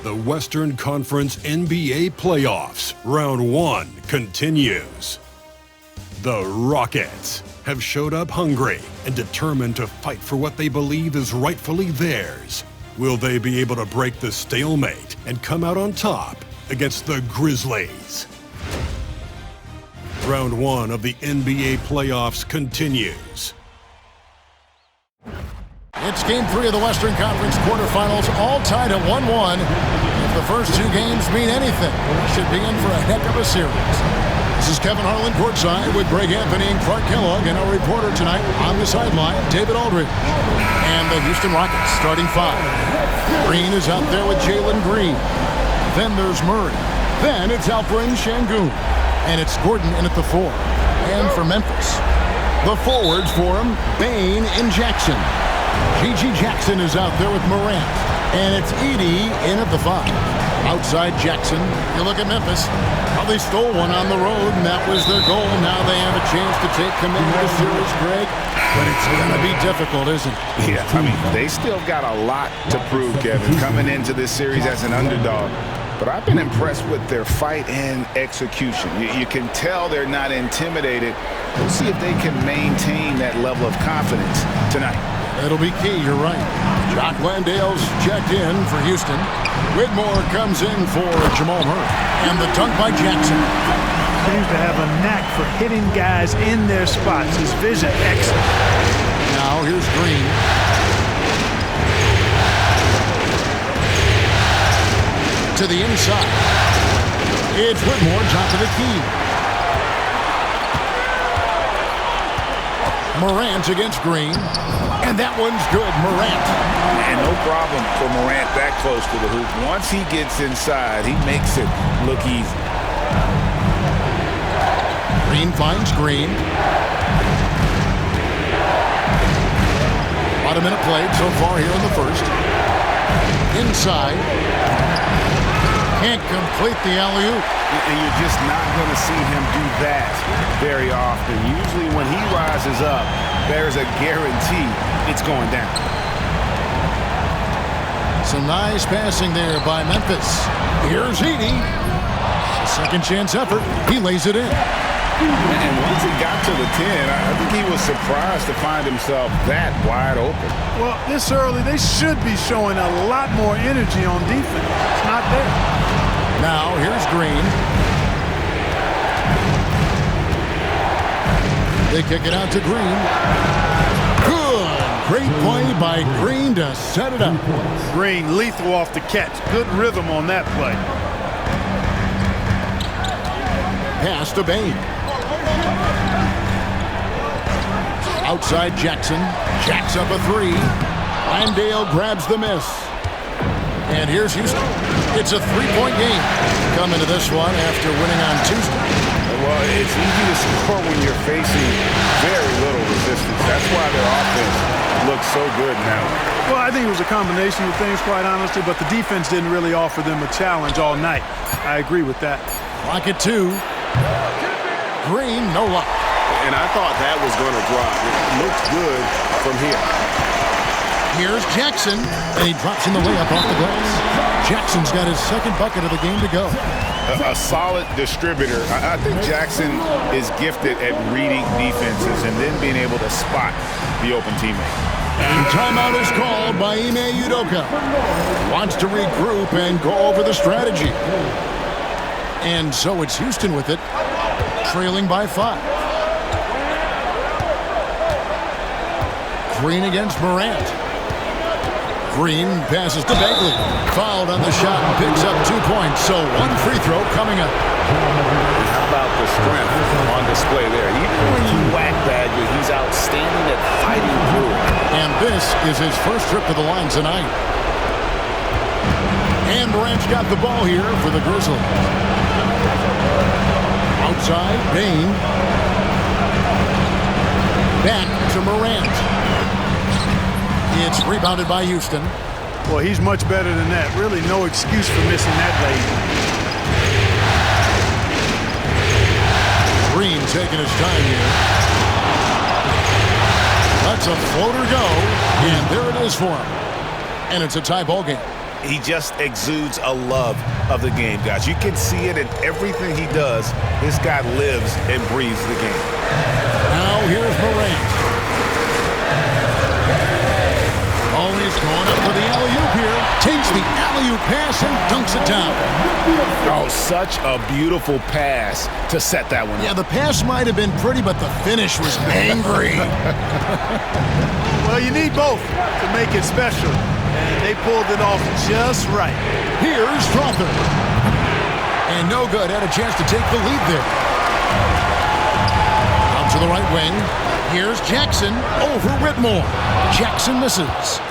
The Western Conference NBA Playoffs, Round 1 continues. The Rockets have showed up hungry and determined to fight for what they believe is rightfully theirs. Will they be able to break the stalemate and come out on top against the Grizzlies? Round 1 of the NBA Playoffs continues. It's Game 3 of the Western Conference quarterfinals, all tied at 1-1. If the first two games mean anything, we should be in for a heck of a series. This is Kevin Harlan courtside with Greg Anthony and Clark Kellogg, and our reporter tonight on the sideline, David Aldridge. And the Houston Rockets starting five. Green is out there with Jalen Green. Then there's Murray. Then it's Alperen Sengun. And it's Gordon in at the four. And for Memphis, the forwards for him, Bane and Jackson. G.G. Jackson is out there with Morant. And it's Edey in at the five. Outside Jackson, you look at Memphis. Well, they stole one on the road, and that was their goal. Now they have a chance to take command of the series, Greg. But it's going to be difficult, isn't it? Yeah, I mean, they still got a lot to prove, Kevin, coming into this series as an underdog. But I've been impressed with their fight and execution. You can tell they're not intimidated. We'll see if they can maintain that level of confidence tonight. It'll be key, you're right. Jock Landale's checked in for Houston. Whitmore comes in for Jamal Murray. And the dunk by Jackson. Seems to have a knack for hitting guys in their spots. His vision excellent. Now here's Green. To the inside. It's Whitmore, top of the key. Morant against Green. And that one's good, Morant. And no problem for Morant that close to the hoop. Once he gets inside, he makes it look easy. Green finds Green. About a minute played so far here in the first. Inside. Can't complete the alley-oop. And you're just not going to see him do that very often. Usually when he rises up, there's a guarantee it's going down. Some nice passing there by Memphis. Here's Edey. A second chance effort. He lays it in. And once he got to the 10, I think he was surprised to find himself that wide open. Well, this early, they should be showing a lot more energy on defense. It's not there. Now, here's Green. They kick it out to Green. Good. Great play by Green to set it up. Green lethal off the catch. Good rhythm on that play. Pass to Bane. Outside Jackson. Jacks up a three. Landale grabs the miss. And here's Houston. It's a three-point game. Coming to this one after winning on Tuesday. Well, it's easy to score when you're facing very little resistance. That's why their offense looks so good now. Well, I think it was a combination of things, quite honestly, but the defense didn't really offer them a challenge all night. I agree with that. Clock at 2. Green, no luck. And I thought that was going to drop. It looks good from here. Here's Jackson, and he drops in the layup off the glass. Jackson's got his second bucket of the game to go. A solid distributor. I think Jackson is gifted at reading defenses and then being able to spot the open teammate. And timeout is called by Ime Udoka. Wants to regroup and go over the strategy. And so it's Houston with it, trailing by 5. Green against Morant. Green passes to Bagley. Fouled on the shot and picks up 2 points. So one free throw coming up. How about the strength on display there? Even when you whack Bagley, he's outstanding at fighting through it. And this is his first trip to the line tonight. And Morant's got the ball here for the Grizzlies. Outside, Bane. Back to Morant. It's rebounded by Houston. Well, he's much better than that. Really no excuse for missing that lane. Green taking his time here. Lets a floater go, and there it is for him. And it's a tie ball game. he just exudes a love of the game, guys. You can see it in everything he does. This guy lives and breathes the game. Now here's Morant. Oh, he's going up for the alley-oop here. Takes the alley-oop pass and dunks it down. Oh, such a beautiful pass to set that one up. Yeah, the pass might have been pretty, but the finish was angry. Well, you need both to make it special. And they pulled it off just right. Here's Strother. And no good. Had a chance to take the lead there. Out to the right wing. Here's Jackson over Whitmore. Jackson misses.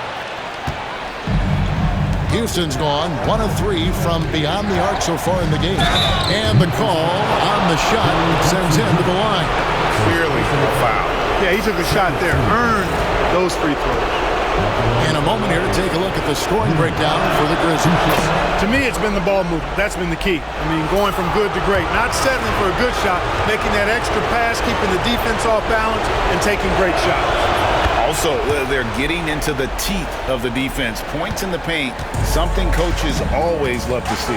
Houston's gone 1 of 3 from beyond the arc so far in the game. And the call on the shot sends him to the line. Clearly a foul. Yeah, he took a shot there. Earned those free throws. In a moment here to take a look at the scoring breakdown for the Grizzlies. To me, it's been the ball movement. That's been the key. I mean, going from good to great. Not settling for a good shot, making that extra pass, keeping the defense off balance, and taking great shots. Also, they're getting into the teeth of the defense. Points in the paint, something coaches always love to see.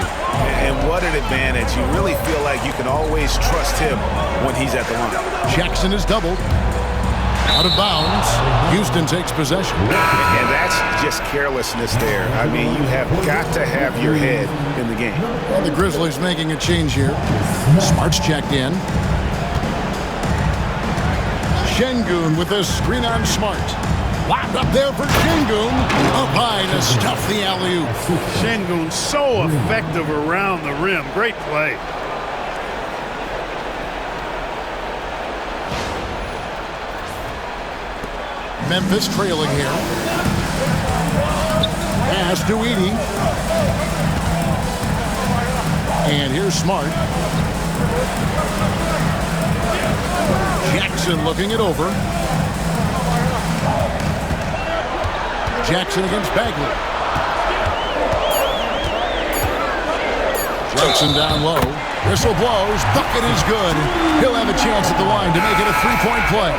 And what an advantage. You really feel like you can always trust him when he's at the line. Jackson is doubled. Out of bounds. Houston takes possession. And that's just carelessness there. I mean, you have got to have your head in the game. Well, the Grizzlies making a change here. Smart's checked in. Şengün with a screen on Smart. Locked up there for Şengün. Up high to stuff the alley-oop. Şengün so effective around the rim. Great play. Memphis trailing here. Pass to Edey. And here's Smart. Jackson looking it over. Jackson against Bagley. Jackson down low. Whistle blows. Bucket is good. He'll have a chance at the line to make it a three-point play.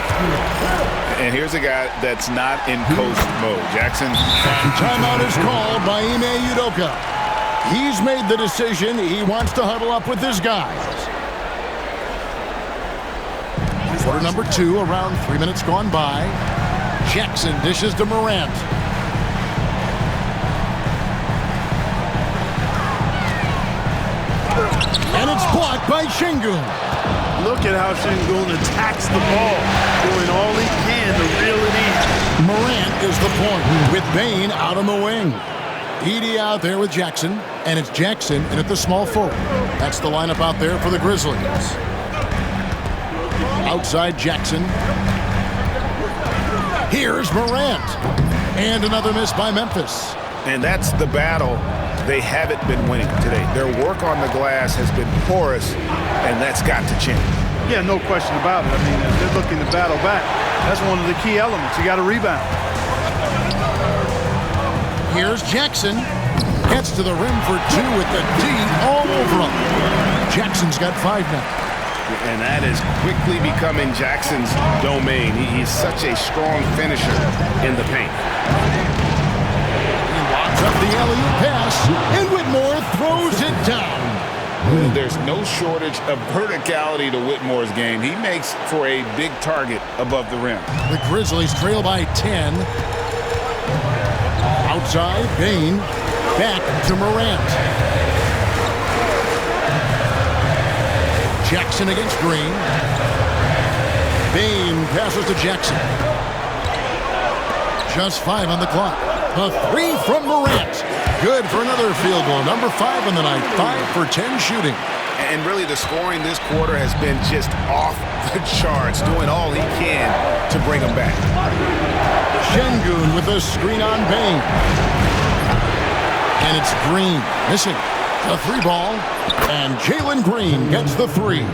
And here's a guy that's not in coast mode. Jackson. Timeout is called by Ime Udoka. He's made the decision. He wants to huddle up with his guys. Quarter number 2, around 3 minutes gone by. Jackson dishes to Morant. And it's blocked by Şengün. Look at how Şengün attacks the ball, doing all he can to reel it in. Morant is the point with Bane out on the wing. Edey out there with Jackson, and it's Jackson in at the small forward. That's the lineup out there for the Grizzlies. Outside Jackson. Here's Morant. And another miss by Memphis. And that's the battle they haven't been winning today. Their work on the glass has been porous, and that's got to change. Yeah, no question about it. I mean, they're looking to battle back. That's one of the key elements. You got to rebound. Here's Jackson. Gets to the rim for 2 with the D all over him. Jackson's got 5 now. And that is quickly becoming Jackson's domain. He's such a strong finisher in the paint. He walks up the alley-oop pass, and Whitmore throws it down. There's no shortage of verticality to Whitmore's game. He makes for a big target above the rim. The Grizzlies trail by 10. Outside, Bane. Back to Morant. Jackson against Green. Bane passes to Jackson. Just 5 on the clock. A 3 from Morant. Good for another field goal. Number 5 on the night. 5 for 10 shooting. And really the scoring this quarter has been just off the charts, doing all he can to bring them back. Şengün with a screen on Bane. And it's Green missing. A 3 ball, and Jalen Green gets the 3.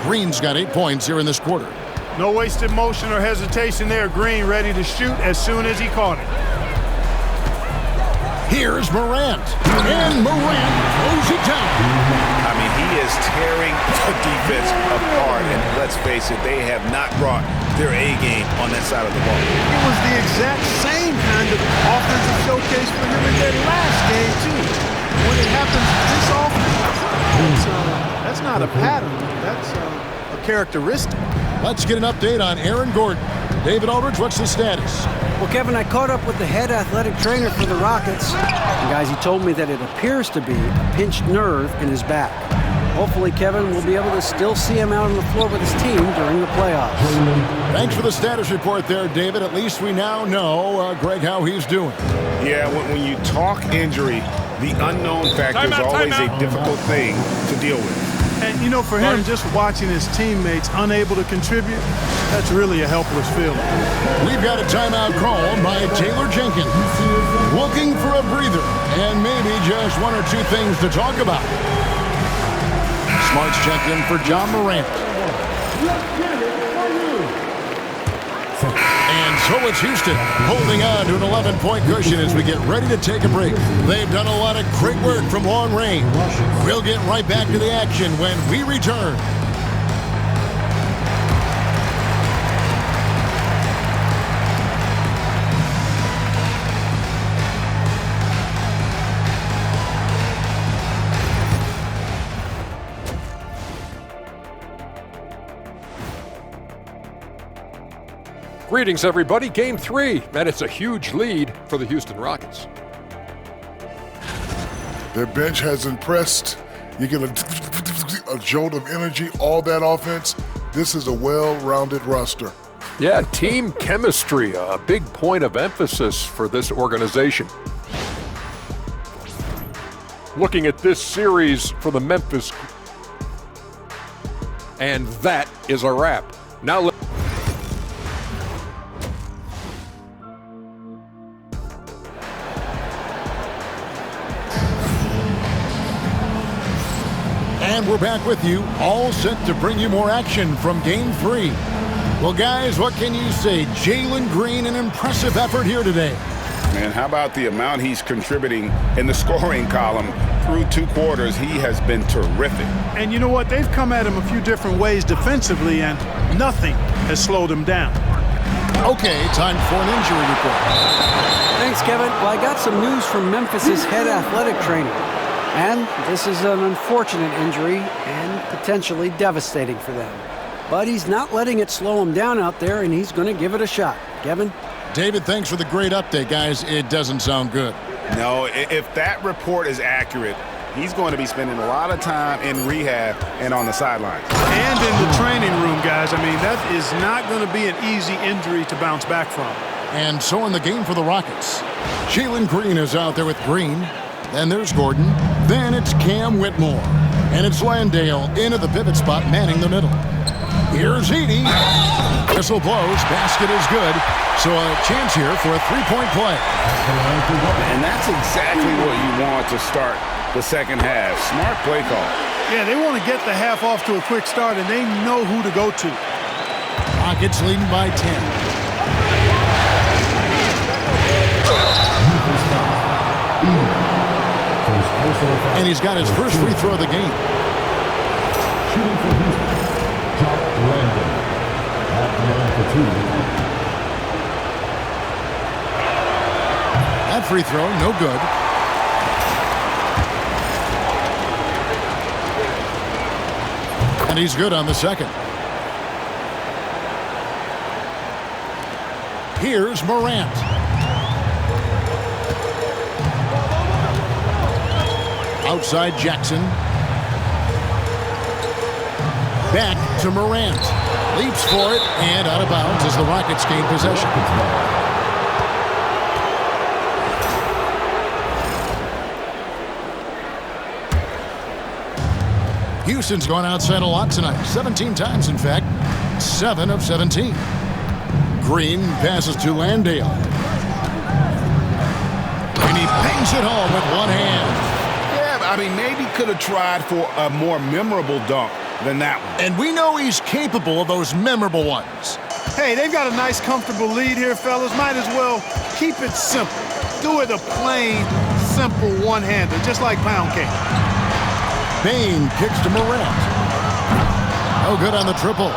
Green's got 8 points here in this quarter. No wasted motion or hesitation there. Green ready to shoot as soon as he caught it. Here's Morant, and Morant throws it down. I mean, he is tearing the defense apart, and let's face it, they have not brought their A game on that side of the ball. It was the exact same kind of offensive showcase for him in their last game not a pattern. That's a characteristic. Let's get an update on Aaron Gordon. David Aldridge, what's the status? Well, Kevin, I caught up with the head athletic trainer for the Rockets. And guys, he told me that it appears to be a pinched nerve in his back. Hopefully, Kevin will be able to still see him out on the floor with his team during the playoffs. Thanks for the status report there, David. At least we now know, Greg, how he's doing. Yeah, when you talk injury, the unknown factor is always a difficult thing to deal with. And, you know, for him, just watching his teammates unable to contribute, that's really a helpless feeling. We've got a timeout called by Taylor Jenkins. Looking for a breather and maybe just one or two things to talk about. Smart's checked in for John Morant. And so it's Houston holding on to an 11-point cushion as we get ready to take a break. They've done a lot of great work from long range. We'll get right back to the action when we return. Greetings, everybody. Game 3, and it's a huge lead for the Houston Rockets. Their bench has impressed. You get a jolt of energy, all that offense. This is a well-rounded roster. Yeah, team chemistry, a big point of emphasis for this organization. Looking at this series for the Memphis, and that is a wrap. Now And we're back with you, all set to bring you more action from Game 3. Well, guys, what can you say? Jalen Green, an impressive effort here today. Man, how about the amount he's contributing in the scoring column through 2 quarters? He has been terrific. And you know what? They've come at him a few different ways defensively, and nothing has slowed him down. Okay, time for an injury report. Thanks, Kevin. Well, I got some news from Memphis's head athletic trainer. And this is an unfortunate injury and potentially devastating for them. But he's not letting it slow him down out there, and he's going to give it a shot. Kevin? David, thanks for the great update, guys. It doesn't sound good. No, if that report is accurate, he's going to be spending a lot of time in rehab and on the sidelines. And in the training room, guys. I mean, that is not going to be an easy injury to bounce back from. And so in the game for the Rockets, Jalen Green is out there with Green. Then there's Gordon. Then it's Cam Whitmore. And it's Landale into the pivot spot, manning the middle. Here's Edey. Whistle blows. Basket is good. So a chance here for a three-point play. And that's exactly what you want to start the second half. Smart play call. Yeah, they want to get the half off to a quick start, and they know who to go to. Rockets leading by 10. And he's got his first free throw of the game. Shooting for Houston, Jock Landale. At the line for 2. That free throw, no good. And he's good on the second. Here's Morant. Outside Jackson. Back to Morant. Leaps for it and out of bounds as the Rockets gain possession. Houston's gone outside a lot tonight. 17 times, in fact. 7 of 17. Green passes to Landale. And he bangs it home with one hand. I mean, maybe could have tried for a more memorable dunk than that one. And we know he's capable of those memorable ones. Hey, they've got a nice, comfortable lead here, fellas. Might as well keep it simple. Do it a plain, simple one-hander, just like pound cake. Bane kicks to Morant. No good on the triple.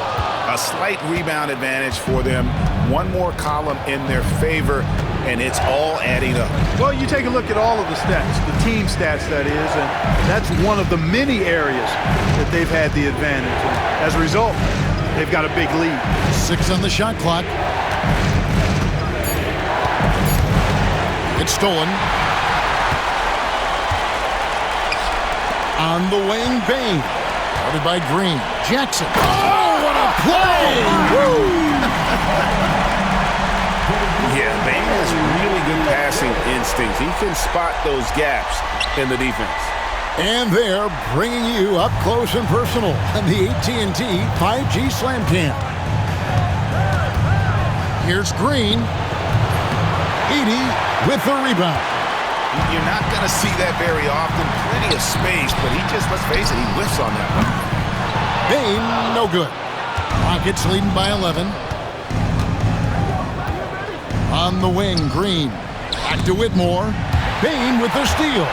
A slight rebound advantage for them. One more column in their favor. and it's all adding up. Well, you take a look at all of the stats, the team stats, that is, and that's one of the many areas that they've had the advantage. And as a result, they've got a big lead. 6 on the shot clock. It's stolen. On the wing, Bane. Guarded by Green. Jackson. Oh, what a play! Woo! Yeah, Bane has really good passing instincts. He can spot those gaps in the defense. And they're bringing you up close and personal on the AT&T 5G Slam Cam. Here's Green. Edey with the rebound. You're not going to see that very often. Plenty of space, but he just, let's face it, he whiffs on that one. Bane, no good. Rockets leading by 11. On the wing, Green. Back to Whitmore. Bane with the steal.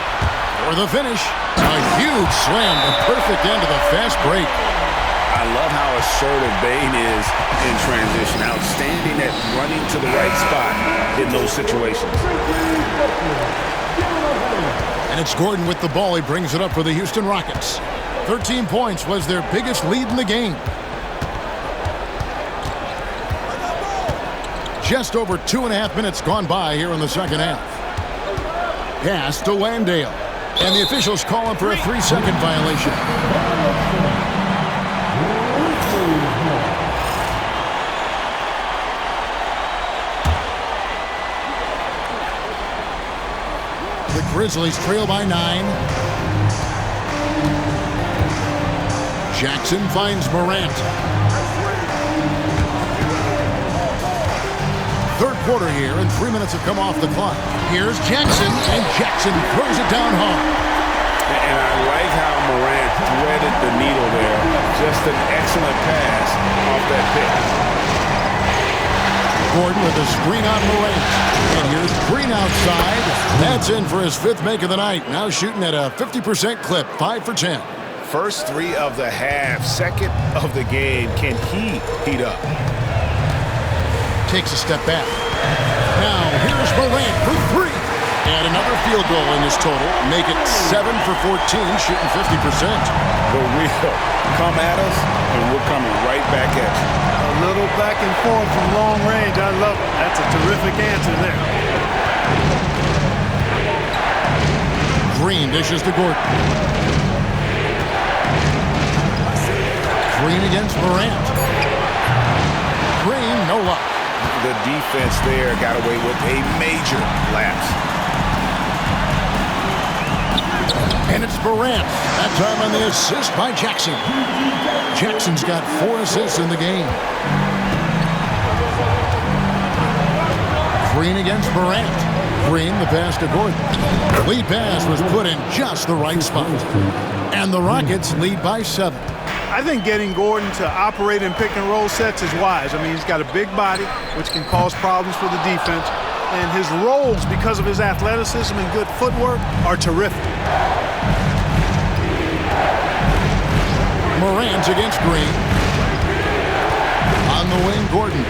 For the finish, a huge slam, the perfect end of the fast break. I love how assertive Bane is in transition. Outstanding at running to the right spot in those situations. And it's Gordon with the ball. He brings it up for the Houston Rockets. 13 points was their biggest lead in the game. Just over 2.5 minutes gone by here in the second half. Pass to Landale. And the officials call him for a 3-second violation. The Grizzlies trail by 9. Jackson finds Morant. Third quarter here, and 3 minutes have come off the clock. Here's Jackson, and Jackson throws it down hard. And I like how Morant threaded the needle there. Just an excellent pass off that pick. Gordon with a screen on Morant. And here's Green outside. That's in for his 5th make of the night. Now shooting at a 50% clip, 5 for 10. First 3 of the half, second of the game. Can he heat up? Takes a step back. Now here's Morant for 3. And another field goal in his total. Make it 7 for 14, shooting 50%. The real come at us, and we're coming right back at you. A little back and forth from long range. I love it. That's a terrific answer there. Green dishes to Gordon. Green against Morant. Green, no luck. The defense there got away with a major lapse. And it's Morant. That time on the assist by Jackson. Jackson's got 4 assists in the game. Green against Morant. Green, the pass to Gordon. The lead pass was put in just the right spot. And the Rockets lead by 7. I think getting Gordon to operate in pick and roll sets is wise. I mean, he's got a big body, which can cause problems for the defense. And his rolls, because of his athleticism and good footwork, are terrific. Morant against Green. On the wing, Gordon.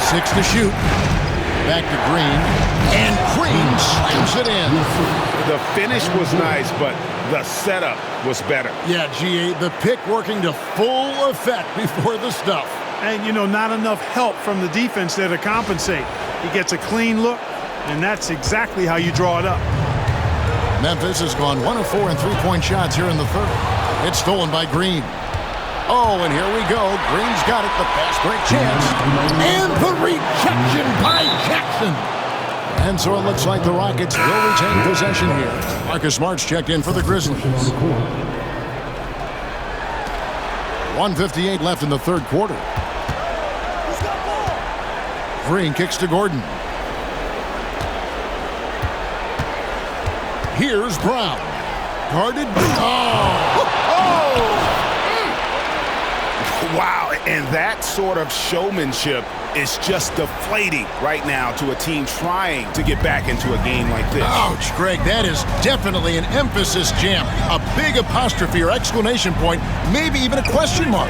6 to shoot. Back to Green. And Green slams it in. The finish was nice, but the setup was better. Yeah, G.A., the pick working to full effect before the stuff. And, you know, not enough help from the defense there to compensate. He gets a clean look, and that's exactly how you draw it up. Memphis has gone 1 of 4 in 3-point shots here in the third. It's stolen by Green. Oh, and here we go. Green's got it. The fast break chance. And the rejection by Jackson. And so it looks like the Rockets will retain possession here. Marcus Smart's checked in for the Grizzlies. 1:58 left in the third quarter. Green kicks to Gordon. Here's Brown. Guarded. Oh! Wow, And that sort of showmanship is just deflating right now to a team trying to get back into a game like this. Ouch, Greg, that is definitely an emphasis jam. A big apostrophe or exclamation point, maybe even a question mark.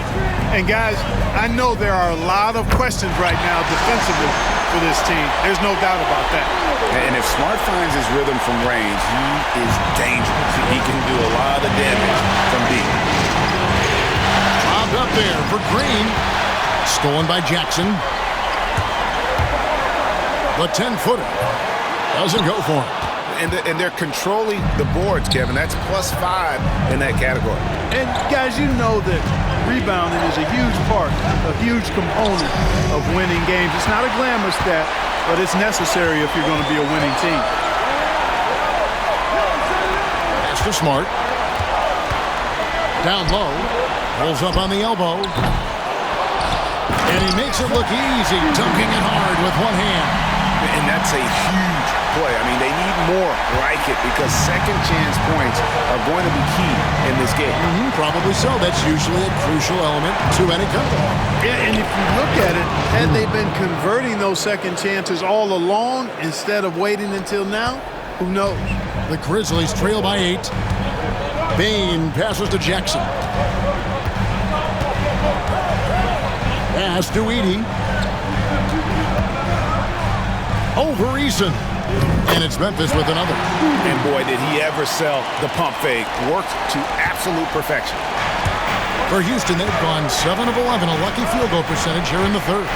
And guys, I know there are a lot of questions right now defensively for this team. There's no doubt about that. And if Smart finds his rhythm from range, he is dangerous. He can do a lot of damage from deep. Up there for Green. Stolen by Jackson. The 10-footer doesn't go for him. And they're controlling the boards, Kevin. That's +5 in that category. And guys, you know that rebounding is a huge part, a huge component of winning games. It's not a glamorous stat, but it's necessary if you're going to be a winning team. Pass to Smart. Down low. Pulls up on the elbow. And he makes it look easy, dunking it hard with one hand. And that's a huge play. I mean, they need more like it because second chance points are going to be key in this game. Probably so. That's usually a crucial element to any comeback. Yeah, and if you look at it, had they been converting those second chances all along instead of waiting until now, who knows? The Grizzlies trail by 8. Bane passes to Jackson. Pass to Edey. Over Eason. And it's Memphis with another. And boy, did he ever sell the pump fake. Worked to absolute perfection. For Houston, they've gone 7 of 11, a lucky field goal percentage here in the third.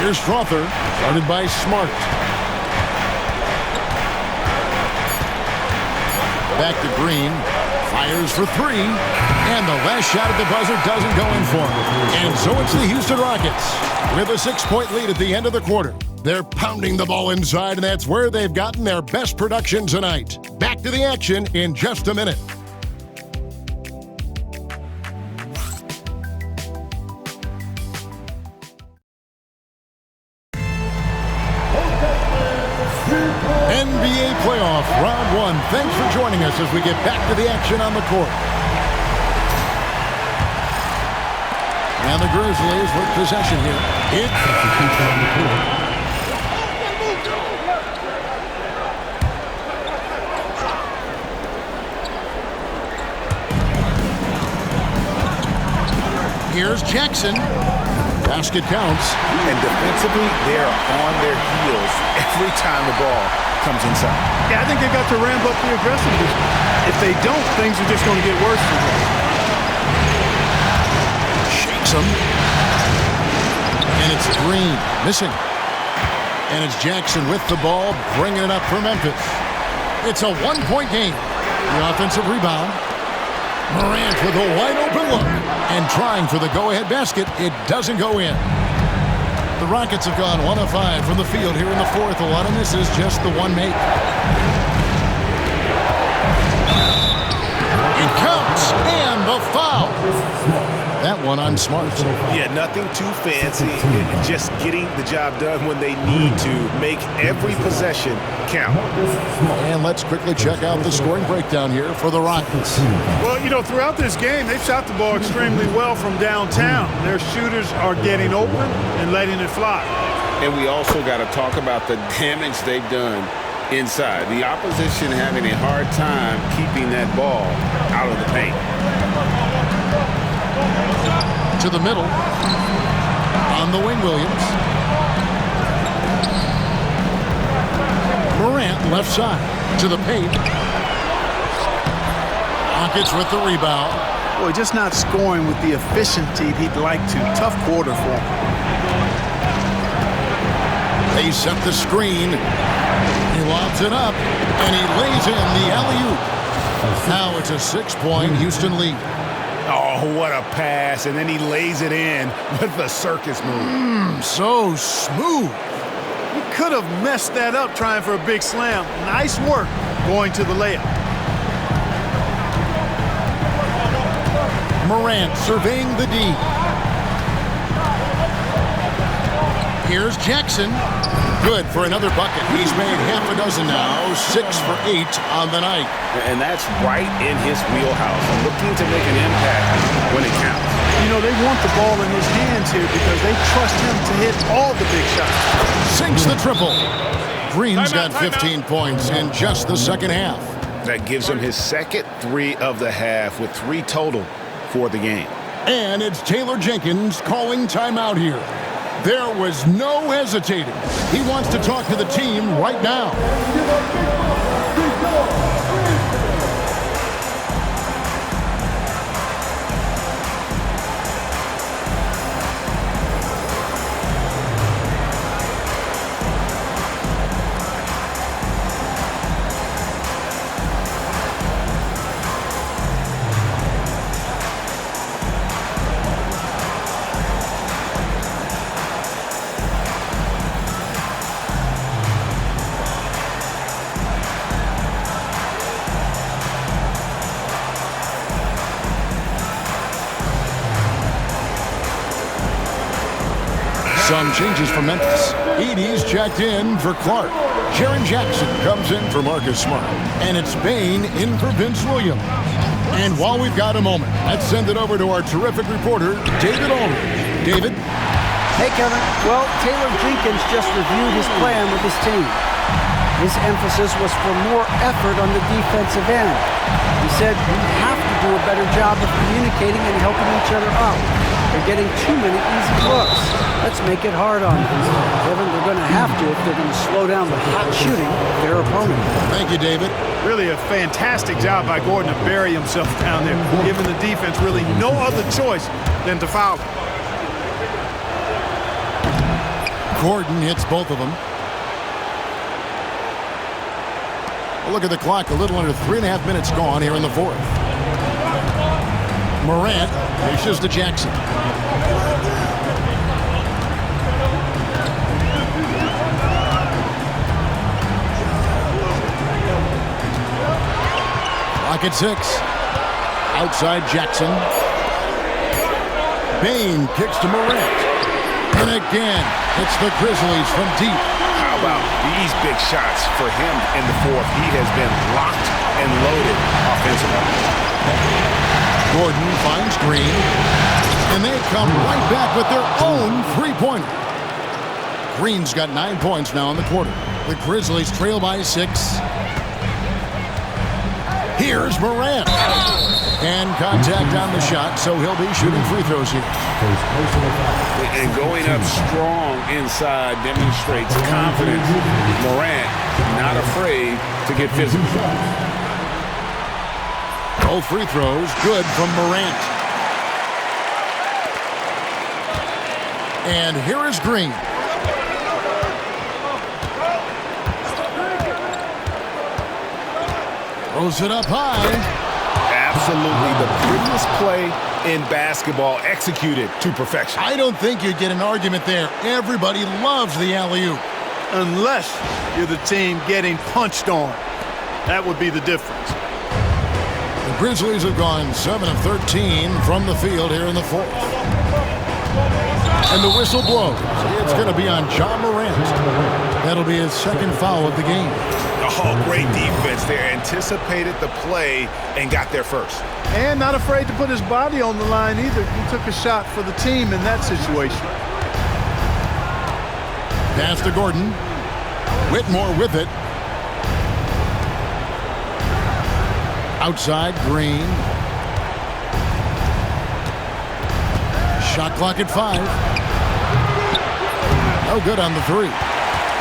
Here's Strawther, guarded by Smart. Back to Green. Fires for 3. And the last shot at the buzzer doesn't go in for him. And so it's the Houston Rockets with a 6-point lead at the end of the quarter. They're pounding the ball inside, and that's where they've gotten their best production tonight. Back to the action in just a minute. NBA playoff round 1. Thanks for joining us as we get back to the action on the court. And the Grizzlies with possession here. Here's Jackson. Basket counts. And defensively, they're on their heels every time the ball comes inside. Yeah, I think they got to ramp up the aggressiveness. If they don't, things are just going to get worse for them. Shakes him. And it's Green missing. And it's Jackson with the ball, bringing it up for Memphis. It's a 1-point game. The offensive rebound. Morant with a wide-open look. And trying for the go-ahead basket. It doesn't go in. The Rockets have gone 1 of 5 from the field here in the fourth. A lot of misses, just the one make. It counts, and the foul. That one on Smart. Yeah, nothing too fancy. Just getting the job done when they need to. Make every possession count. And let's quickly check out the scoring breakdown here for the Rockets. Well, you know, throughout this game, they've shot the ball extremely well from downtown. Their shooters are getting open and letting it fly. And we also got to talk about the damage they've done inside. The opposition having a hard time keeping that ball out of the paint. To the middle. On the wing, Williams. Morant left side. To the paint. Rockets with the rebound. Boy, just not scoring with the efficiency he'd like to. Tough quarter for him. They set the screen. He lobs it up. And he lays in the alley-oop. Now it's a 6-point Houston lead. Oh, what a pass. And then he lays it in with the circus move. So smooth. He could have messed that up trying for a big slam. Nice work going to the layup. Morant surveying the D. Here's Jackson. Good for another bucket. He's made half a dozen now, 6 for 8 on the night. And that's right in his wheelhouse, looking to make an impact when it counts. You know, they want the ball in his hands here because they trust him to hit all the big shots. Sinks the triple. Green's got 15 points in just the second half. That gives him his second 3 of the half with 3 total for the game. And it's Taylor Jenkins calling timeout here. There was no hesitating. He wants to talk to the team right now. Some changes for Memphis. Edey's checked in for Clark. Jaren Jackson comes in for Marcus Smart. And it's Bane in for Vince Williams. And while we've got a moment, let's send it over to our terrific reporter, David Aldridge. David? Hey, Kevin. Well, Taylor Jenkins just reviewed his plan with his team. His emphasis was for more effort on the defensive end. He said we have to do a better job of communicating and helping each other out. They're getting too many easy looks. Let's make it hard on them. Kevin, they're going to have to if they're going to slow down the hot shooting of their opponent. Thank you, David. Really a fantastic job by Gordon to bury himself down there, giving the defense really no other choice than to foul him. Gordon hits both of them. Look at the clock, a little under 3.5 minutes gone here in the fourth. Morant dishes to Jackson. Clock at 6. Outside Jackson. Bane kicks to Morant. And again, it's the Grizzlies from deep. How about these big shots for him in the fourth? He has been locked and loaded offensively. Gordon finds Green, and they come right back with their own three-pointer. Green's got 9 points now in the quarter. The Grizzlies trail by 6. Here's Morant. And contact on the shot, so he'll be shooting free throws here. And going up strong inside demonstrates confidence. Morant not afraid to get physical. Both free throws good from Morant. And here is Green. Throws it up high. Absolutely the prettiest play in basketball, executed to perfection. I don't think you'd get an argument there. Everybody loves the alley-oop. Unless you're the team getting punched on. That would be the difference. The Grizzlies have gone 7 of 13 from the field here in the fourth. And the whistle blows. It's going to be on John Morant. That'll be his second foul of the game. Oh, great defense there. Anticipated the play and got there first. And not afraid to put his body on the line either. He took a shot for the team in that situation. Pass to Gordon. Whitmore with it. Outside, Green. Shot clock at 5. No good on the 3.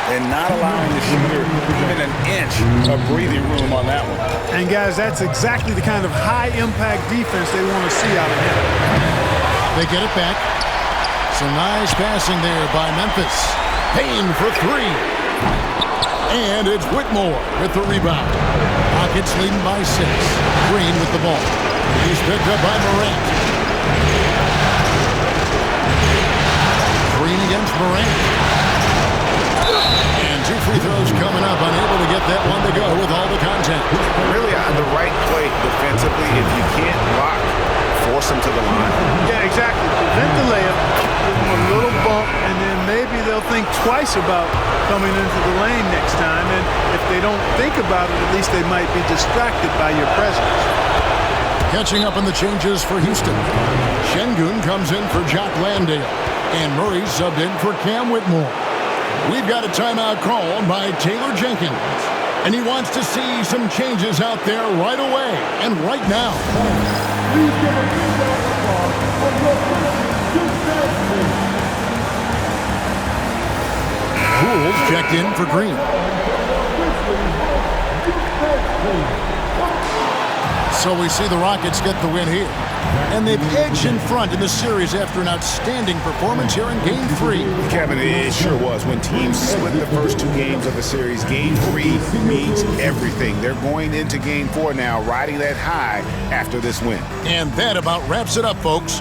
And not allowing the shooter even an inch of breathing room on that one. And guys, that's exactly the kind of high-impact defense they want to see out of him. They get it back. Some nice passing there by Memphis. Payne for 3. And it's Whitmore with the rebound. Rockets leading by 6. Green with the ball. He's picked up by Morant. Green against Morant. And 2 free throws coming up. Unable to get that one to go with all the contact. Really on the right play defensively. If you can't block, force them to the line. Yeah, exactly. Prevent the layup, give them a little bump, and then maybe they'll think twice about coming into the lane next time, and if they don't think about it, at least they might be distracted by your presence. Catching up on the changes for Houston. Şengün comes in for Jock Landale, and Murray subbed in for Cam Whitmore. We've got a timeout called by Taylor Jenkins, and he wants to see some changes out there right away and right now. Please give a big round of applause for your Houston Texans. Pools checked in for Green. So we see the Rockets get the win here. And they've edged in front in the series after an outstanding performance here in Game 3. Kevin, it sure was. When teams split the first 2 games of a series, Game 3 means everything. They're going into Game 4 now, riding that high after this win. And that about wraps it up, folks.